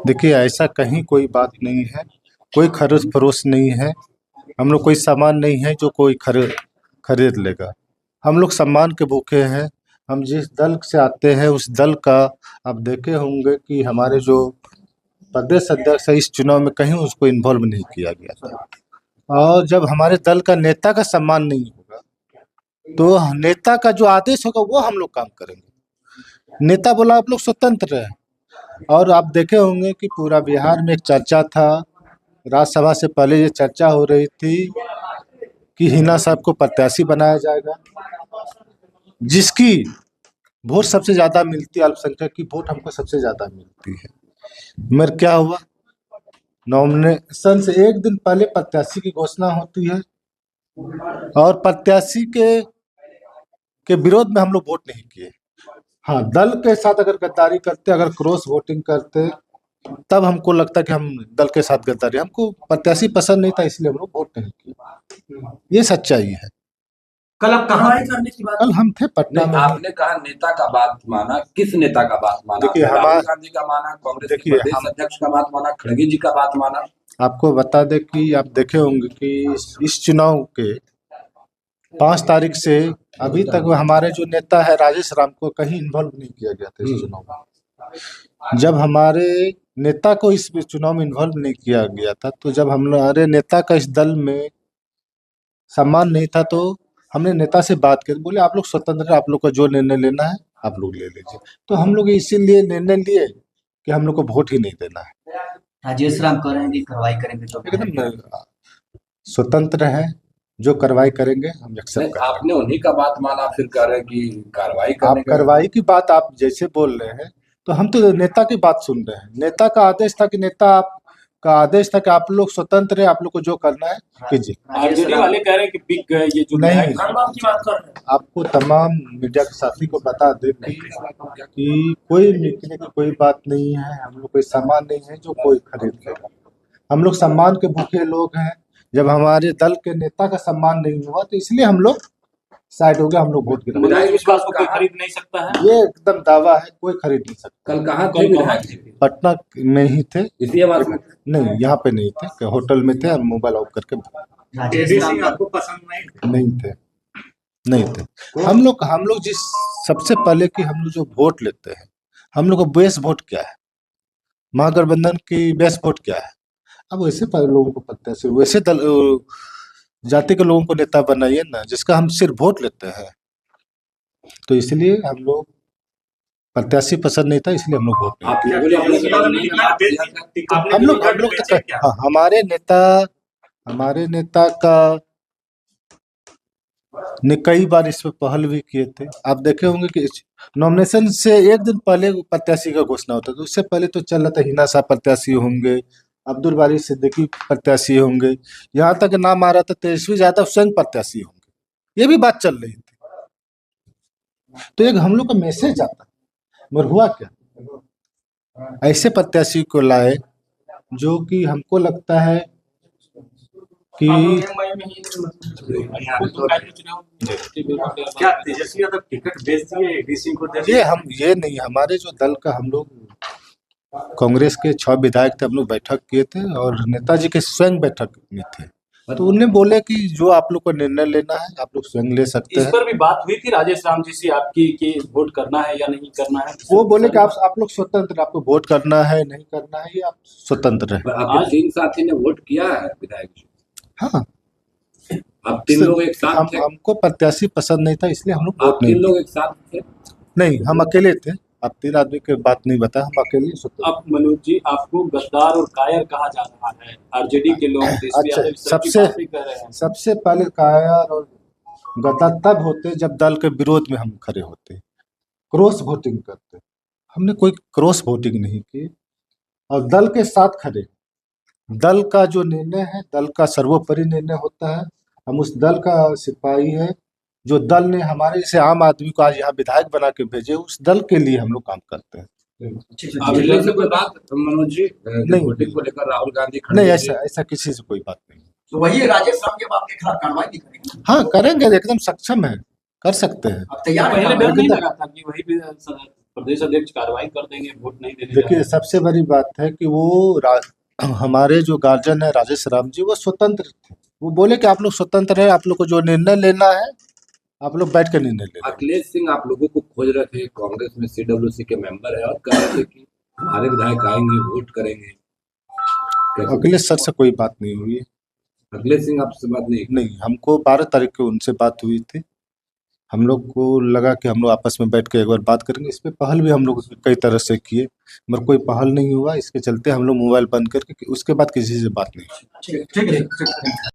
देखिए, ऐसा कहीं कोई बात नहीं है, कोई खरीद फरोश नहीं है। हम लोग कोई सामान नहीं है जो कोई खरीद लेगा। हम लोग सम्मान के भूखे हैं। हम जिस दल से आते हैं उस दल का आप देखे होंगे कि हमारे जो प्रदेश अध्यक्ष है इस चुनाव में कहीं उसको इन्वॉल्व नहीं किया गया था। और जब हमारे दल का नेता का सम्मान नहीं होगा तो नेता का जो आदेश होगा वो हम लोग काम करेंगे। नेता बोला आप लोग स्वतंत्र है। और आप देखे होंगे कि पूरा बिहार में एक चर्चा था, राज्यसभा से पहले ये चर्चा हो रही थी कि हिना साहब को प्रत्याशी बनाया जाएगा, जिसकी वोट सबसे ज्यादा मिलती है, अल्पसंख्यक की वोट हमको सबसे ज्यादा मिलती है। मगर क्या हुआ, नॉमिनेशन से एक दिन पहले प्रत्याशी की घोषणा होती है और प्रत्याशी के विरोध में हम लोग वोट नहीं किए। हाँ, दल के साथ अगर गद्दारी करते, अगर क्रॉस वोटिंग करते, तब हमको लगता कि हम दल के साथ गद्दारी, हमको प्रत्याशी पसंद नहीं था इसलिए हम लोग वोट नहीं किए। ये सच्चाई है। कल आप कहाँ करने की बात? कल हम थे पटना में। आपने कहा नेता का बात माना, किस नेता का बात माना? देखिए, राहुल गांधी का माना, कांग्रेस के प्रदेश अध्यक्ष का बात माना, खड़गे जी का बात माना? आपको बता दें कि आप देखे होंगे कि इस चुनाव के 5 तारीख से अभी तक हमारे जो नेता है राजेश राम को कहीं इन्वॉल्व नहीं किया गया था इस चुनाव में। जब हमारे नेता को इस चुनाव में इन्वॉल्व नहीं किया गया था तो जब हमारे नेता का इस दल में सम्मान नहीं था तो हमने नेता से बात की, बोले आप लोग स्वतंत्र है, आप लोग को जो निर्णय लेना है आप लोग ले लीजिए। तो हम लोग इसीलिए निर्णय लिए कि हम लोग को वोट ही नहीं देना है। राजेश राम कह रहे हैं कि कार्रवाई करेंगे, तो एकदम स्वतंत्र है, जो कार्रवाई करेंगे हम एक्सेप्ट करेंगे। आपने उन्हीं का बात माना, फिर कह रहे हैं कि कार्रवाई आप कार्रवाई की बात आप जैसे बोल रहे हैं तो हम तो नेता की बात सुन रहे हैं। नेता का आदेश था कि का आदेश था कि आप लोग स्वतंत्र है, आप लोग को जो करना है कीजिए। आरजेडी वाले कह रहे हैं कि बिक गए ये जो नहीं, की बात कर रहे हैं। आपको तमाम मीडिया के साथी को बता दें कि कोई बिकने की कोई बात नहीं है। हम लोग कोई सामान नहीं है जो कोई खरीद लेगा। हम लोग सम्मान के भूखे लोग हैं। जब हमारे दल के नेता का सम्मान नहीं हुआ तो इसलिए हम लोग साइड हो गया, हम लोग वोट गिरा। विश्वास को कोई खरीद नहीं सकता है, ये एकदम दावा है, कोई खरीद नहीं सकता। कल कहाँ थे विधायक? पटना में ही थे, इसी आवाज में? नहीं, यहाँ पे नहीं थे, होटल में थे और मोबाइल ऑफ करके आपको पसंद नहीं थे। हम लोग जिस सबसे पहले कि हम लोग जो वोट लेते हैं, हम लोग का बेस वोट क्या है, महागठबंधन की बेस वोट क्या है। अब वैसे लोगों को पता है, वैसे जाति के लोगों को नेता बनाइए ना, जिसका हम सिर्फ वोट लेते हैं। तो इसलिए हम लोग प्रत्याशी पसंद नहीं था, इसलिए हम लोग वोट हमारे नेता का ने कई बार इस पर पहल भी किए थे। आप देखे होंगे कि नॉमिनेशन से एक दिन पहले प्रत्याशी का घोषणा होता था। उससे पहले तो चल रहा था हिना साहब प्रत्याशी होंगे, अब्दुल बारी सिद्दीकी प्रत्याशी होंगे, यहाँ तक नाम आ रहा था तेजस्वी यादव स्वयं प्रत्याशी होंगे, ये भी बात चल रही थी। तो एक हम लोग का मैसेज आता, मगर हुआ क्या, ऐसे प्रत्याशी को लाए जो कि हमको लगता है कि क्या तेजस्वी यादव टिकट बेच दिए डीसी को? ये नहीं, हमारे जो दल का हम लोग कांग्रेस के 6 विधायक थे, हम लोग बैठक किए थे और नेताजी के स्वयं बैठक में थे। तो उन्हें बोले कि जो आप लोग को निर्णय लेना है आप लोग स्वयं ले सकते हैं। इस पर भी बात हुई थी राजेश राम जी से आपकी कि वोट करना है या नहीं करना है? वो बोले कि आप लोग स्वतंत्र, आपको वोट करना है नहीं करना है, ये आप स्वतंत्र है। आपके 3 साथी ने वोट किया है विधायक जी? हाँ, आप 3 लोग एक साथ थे? हमको प्रत्याशी पसंद नहीं था इसलिए हम लोग वोट नहीं। 3 लोग एक साथ थे? नहीं, हम अकेले थे। आप 3 आदमी की बात नहीं बता, हम अकेले स्वतंत्र। अब मनोज जी, आपको गद्दार और कायर कहा जा रहा है, आरजेडी के लोग अच्छा, सबसे पहले कायर और गद्दार तब होते जब दल के विरोध में हम खड़े होते, क्रॉस वोटिंग करते। हमने कोई क्रॉस वोटिंग नहीं की और दल के साथ खड़े। दल का जो निर्णय है, दल का सर्वोपरि निर्णय होता है। हम उस दल का सिपाही है, जो दल ने हमारे जैसे आम आदमी को आज यहाँ विधायक बना के भेजे, उस दल के लिए हम लोग काम करते हैं। से कोई बात मनोज जी वोटिंग को लेकर राहुल गांधी नहीं, ऐसा किसी से कोई बात नहीं। तो वही राजेश राम के बात के खिलाफ कार्रवाई भी करेंगे? हाँ, करेंगे, एकदम सक्षम है, कर सकते हैं। अब तैयार पहले डर नहीं लगा था कि वही प्रदेश अध्यक्ष कार्रवाई कर देंगे, वोट नहीं देने देखिए सबसे बड़ी बात है कि हमारे जो गार्जियन है राजेश राम जी, वो स्वतंत्र थे। वो बोले कि आप लोग स्वतंत्र है, आप लोग को जो निर्णय लेना है आप लोग बैठ कर निर्णय ले लें। अखिलेश सिंह आप लोगों को खोज रहे थे, कांग्रेस में CWC के मेंबर है और कह रहे थे कि हमारे विधायक आएंगे, वोट करेंगे। कैसे? अखिलेश सर से कोई बात नहीं हुई है। अखिलेश सिंह आपसे बात नहीं? नहीं, हमको 12 तारीख को उनसे बात हुई थी। हम लोग को लगा कि हम लोग आपस में बैठ के एक बार बात करेंगे। इस पे पहल भी हम लोग कई तरह से किए, मगर कोई पहल नहीं हुआ। इसके चलते हम लोग मोबाइल बंद करके उसके बाद किसी से बात नहीं हुई। ठीक है।